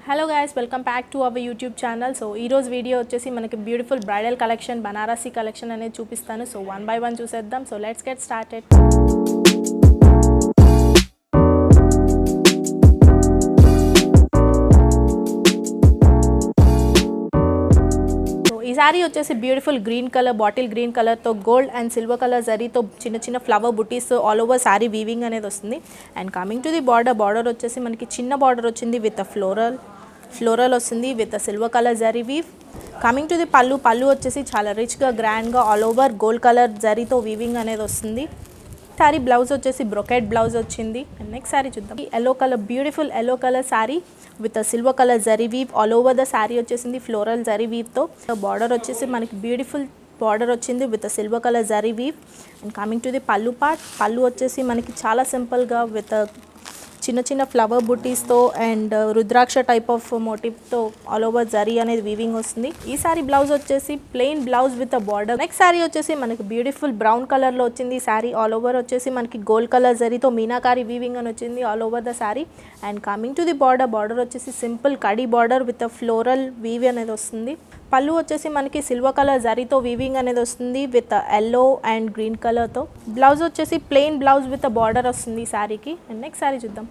Hello guys, welcome back to our YouTube channel. So ee roju video vachesi manaki beautiful bridal collection Banarasi collection ane chupistanu. So one by one chuseddam. So let's get started. ఈ sorry వచ్చేసి beautiful green colour bottle green కలర్తో gold and silver colour జరీతో చిన్న చిన్న flower బుటీస్ all over sorry weaving అనేది వస్తుంది. And coming to the border వచ్చేసి మనకి చిన్న బార్డర్ వచ్చింది విత్ ఫ్లోరల్ వస్తుంది with silver colour zari weave. Coming to the పళ్ళు వచ్చేసి చాలా రిచ్గా గ్రాండ్గా ఆల్ ఓవర్ గోల్డ్ కలర్ జరీతో వీవింగ్ అనేది వస్తుంది. సారీ బ్లౌజ్ వచ్చేసి బ్రొకెట్ బ్లౌజ్ వచ్చింది. అండ్ నెక్స్ట్ సారీ చూద్దాం. Yellow colour beautiful yellow colour sari with silver colour zari weave all over the sari వచ్చేసింది ఫ్లోరల్ జరీ వీవ్తో. బార్డర్ వచ్చేసి మనకి బ్యూటిఫుల్ బార్డర్ వచ్చింది with silver colour zari weave. And coming to the పళ్ళు వచ్చేసి మనకి చాలా సింపుల్గా విత్ చిన్న చిన్న ఫ్లవర్ బుటీస్తో అండ్ రుద్రాక్ష టైప్ ఆఫ్ మోటివ్తో ఆల్ ఓవర్ జరీ అనేది వీవింగ్ వస్తుంది. ఈ సారీ బ్లౌజ్ వచ్చేసి plain blouse with border. Next sari వచ్చేసి మనకి బ్యూటిఫుల్ బ్రౌన్ కలర్లో వచ్చింది. సారీ ఆల్ ఓవర్ వచ్చేసి మనకి గోల్డ్ కలర్ జరీతో మీనాకారి వీవింగ్ అని వచ్చింది all over the sari. And coming to the border వచ్చేసి సింపుల్ కడీ బార్డర్ విత్ ఫ్లోరల్ వీవ్ అనేది వస్తుంది. పళ్ళు వచ్చేసి మనకి సిల్వర్ కలర్ జరీతో వీవింగ్ అనేది వస్తుంది విత్ ఎల్లో అండ్ గ్రీన్ కలర్తో. బ్లౌజ్ వచ్చేసి ప్లెయిన్ బ్లౌజ్ విత్ బార్డర్ వస్తుంది ఈ శారీకి. అండ్ నెక్స్ట్ శారీ చూద్దాం.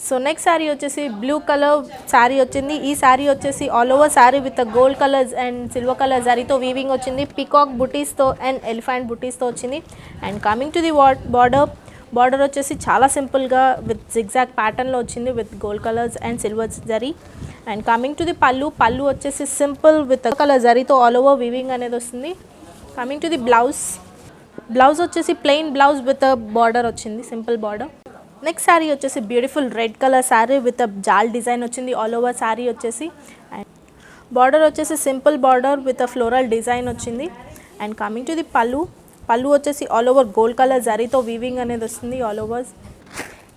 సో నెక్స్ట్ శారీ వచ్చేసి బ్లూ కలర్ శారీ వచ్చింది. ఈ శారీ వచ్చేసి all over sari with gold colours and silver colour జరీతో వీవింగ్ వచ్చింది. పీకాక్ బుటీస్తో అండ్ ఎలిఫెంట్ బుటీస్తో వచ్చింది. And coming to the border వచ్చేసి చాలా సింపుల్గా విత్ జిగ్జాగ్ ప్యాటర్న్లో వచ్చింది with gold colours and silver zari. And coming to the పళ్ళు వచ్చేసి సింపుల్ విత్ కలర్ జరీతో ఆల్ ఓవర్ వీవింగ్ అనేది వస్తుంది. కమింగ్ టు ది బ్లౌజ్ వచ్చేసి ప్లెయిన్ బ్లౌజ్ విత్ బార్డర్ వచ్చింది సింపుల్ బార్డర్. నెక్స్ట్ శారీ వచ్చేసి beautiful red colour sari with jaal design వచ్చింది all over sari వచ్చేసి. అండ్ బార్డర్ వచ్చేసి simple border with floral design వచ్చింది. అండ్ కమింగ్ టు ది పళ్ళు వచ్చేసి ఆల్ ఓవర్ గోల్డ్ కలర్ జరీతో వీవింగ్ అనేది వస్తుంది ఆల్ ఓవర్.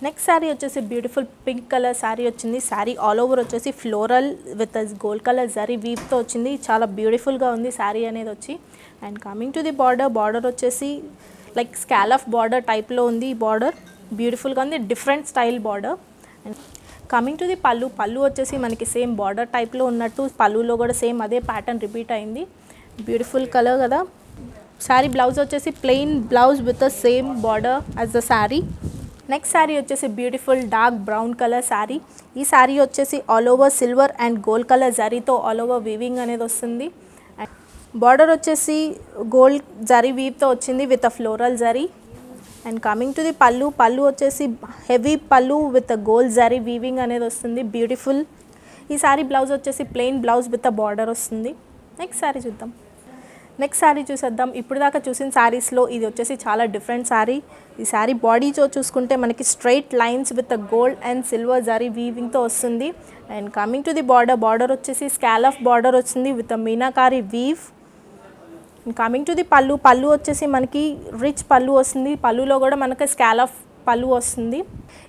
నెక్స్ట్ శారీ వచ్చేసి బ్యూటిఫుల్ పింక్ కలర్ శారీ వచ్చింది. శారీ ఆల్ ఓవర్ వచ్చేసి floral with gold colour zari వీవ్తో వచ్చింది. చాలా బ్యూటిఫుల్గా ఉంది శారీ అనేది వచ్చి. And coming to the border వచ్చేసి లైక్ స్కాలఫ్ బార్డర్ టైప్లో ఉంది. ఈ బార్డర్ బ్యూటిఫుల్గా ఉంది, different style border. And coming to the పళ్ళు వచ్చేసి మనకి సేమ్ బార్డర్ టైప్లో ఉన్నట్టు పళ్ళులో కూడా సేమ్ అదే ప్యాటర్న్ రిపీట్ అయింది. బ్యూటిఫుల్ కలర్ కదా. శారీ బ్లౌజ్ వచ్చేసి plain blouse with the same border as the sari. Next sari వచ్చేసి beautiful dark brown colour sari. ఈ శారీ వచ్చేసి all over silver and gold colour జరీతో ఆల్ ఓవర్ వీవింగ్ అనేది వస్తుంది. బార్డర్ వచ్చేసి గోల్డ్ జరీ వీవ్తో వచ్చింది with floral zari. And coming to the పళ్ళు వచ్చేసి హెవీ పళ్ళు విత్ గోల్డ్ జరీ వీవింగ్ అనేది వస్తుంది బ్యూటిఫుల్. ఈ శారీ బ్లౌజ్ వచ్చేసి ప్లెయిన్ బ్లౌజ్ విత్ బార్డర్ వస్తుంది. నెక్స్ట్ శారీ చూద్దాం. నెక్స్ట్ శారీ చూసేద్దాం. ఇప్పుడు దాకా చూసిన శారీస్లో ఇది వచ్చేసి చాలా డిఫరెంట్ శారీ. ఈ శారీ బాడీతో చూసుకుంటే మనకి straight lines with gold and silver zari వీవింగ్తో వస్తుంది. And coming to the border వచ్చేసి స్కాలఫ్ బార్డర్ వచ్చింది with meenakari weave. Coming to the పళ్ళు వచ్చేసి మనకి రిచ్ పళ్ళు వస్తుంది. పళ్ళులో కూడా మనకి స్కాలఫ్ పళ్ళు వస్తుంది.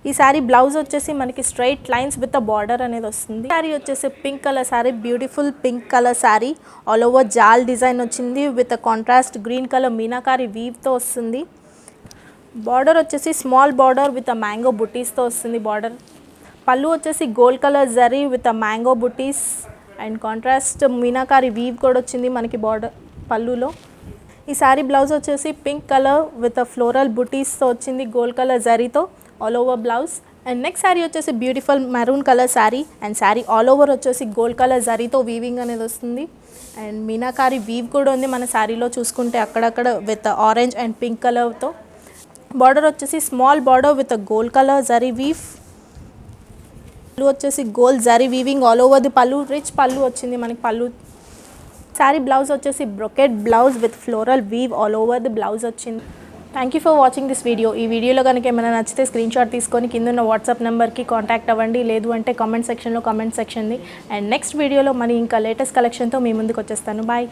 ఈ శారీ బ్లౌజ్ వచ్చేసి మనకి స్ట్రైట్ లైన్స్ విత్ బార్డర్ అనేది వస్తుంది. శారీ వచ్చేసి pink colour sari beautiful pink colour sari all over jaal design వచ్చింది with contrast green colour meenakari వీవ్తో వస్తుంది. బార్డర్ వచ్చేసి స్మాల్ బార్డర్ విత్ మ్యాంగో బుటీస్తో వస్తుంది బార్డర్. పళ్ళు వచ్చేసి gold colour zari with mango butis and contrast meenakari weave కూడా వచ్చింది మనకి బార్డర్ పళ్ళులో. ఈ శారీ బ్లౌజ్ వచ్చేసి పింక్ కలర్ విత్ ఫ్లోరల్ బుటీస్తో వచ్చింది గోల్డ్ కలర్ జరీతో all over blouse. And next sari వచ్చేసి beautiful maroon colour sari. And sari all over వచ్చేసి గోల్డ్ కలర్ జరీతో వీవింగ్ అనేది వస్తుంది. అండ్ మీనాకారి వీవ్ కూడా ఉంది మన శారీలో చూసుకుంటే అక్కడక్కడ విత్ ఆరెంజ్ అండ్ పింక్ కలర్తో. బార్డర్ వచ్చేసి small border with gold colour zari weave. Pallu వచ్చేసి gold zari weaving all over the pallu rich pallu వచ్చింది మనకి పళ్ళు. శారీ బ్లౌజ్ వచ్చేసి brocade blouse with floral weave all over the blouse వచ్చింది. Thank you for watching this video. ఈ వీడియోలో కనుక ఏమైనా నచ్చితే స్క్రీన్ షాట్ తీసుకొని కింద ఉన్న వాట్సాప్ నెంబర్కి కాంటాక్ట్ అవ్వండి. లేదు అంటే కామెంట్ సెక్షన్లో కామెంట్ సెక్షన్ది. అండ్ నెక్స్ట్ వీడియోలో మరి ఇంకా లేటెస్ట్ కలెక్షన్తో మీ ముందుకు వచ్చేస్తాను. బాయ్.